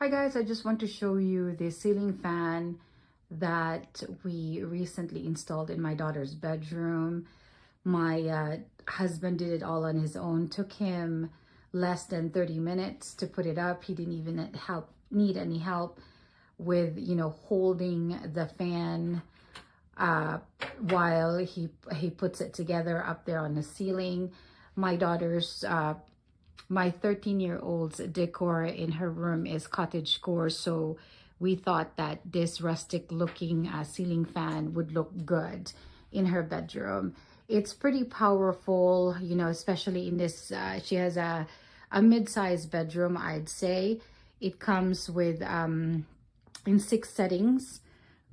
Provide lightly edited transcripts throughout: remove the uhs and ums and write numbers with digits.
Hi guys, I just want to show you the ceiling fan that we recently installed in my daughter's bedroom. My husband did it all on his own. Took him less than 30 minutes to put it up. He didn't even need any help with, holding the fan while he puts it together up there on the ceiling. My daughter's my 13-year-old's decor in her room is cottagecore, so we thought that this rustic looking ceiling fan would look good in her bedroom. It's pretty powerful, especially in this, she has a mid-sized bedroom, I'd say. It comes with in 6 settings,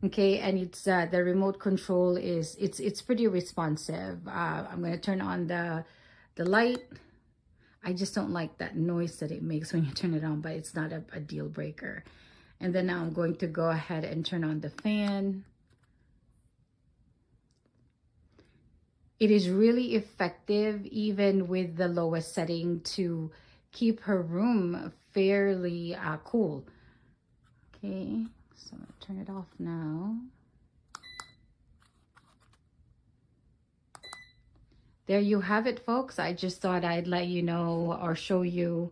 okay, and it's the remote control is it's pretty responsive. I'm going to turn on the light. I just don't like that noise that it makes when you turn it on, but it's not a deal breaker. And then now I'm going to go ahead and turn on the fan. It is really effective even with the lowest setting to keep her room fairly cool. Okay, so I'm gonna turn it off now. There you have it, folks. I just thought I'd let you know or show you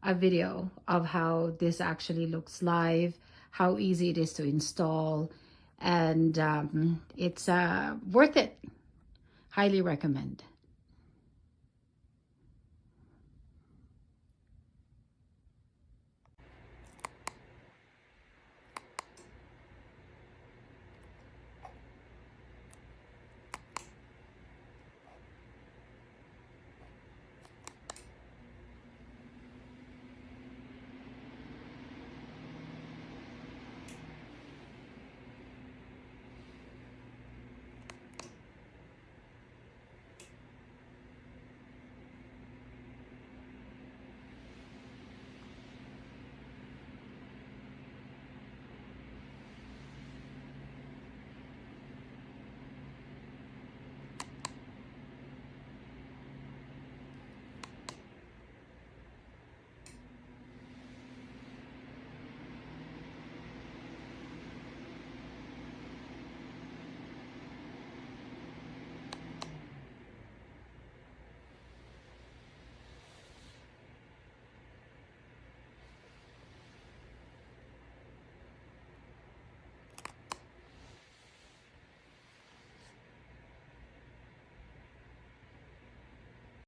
a video of how this actually looks live, how easy it is to install, and it's worth it. Highly recommend.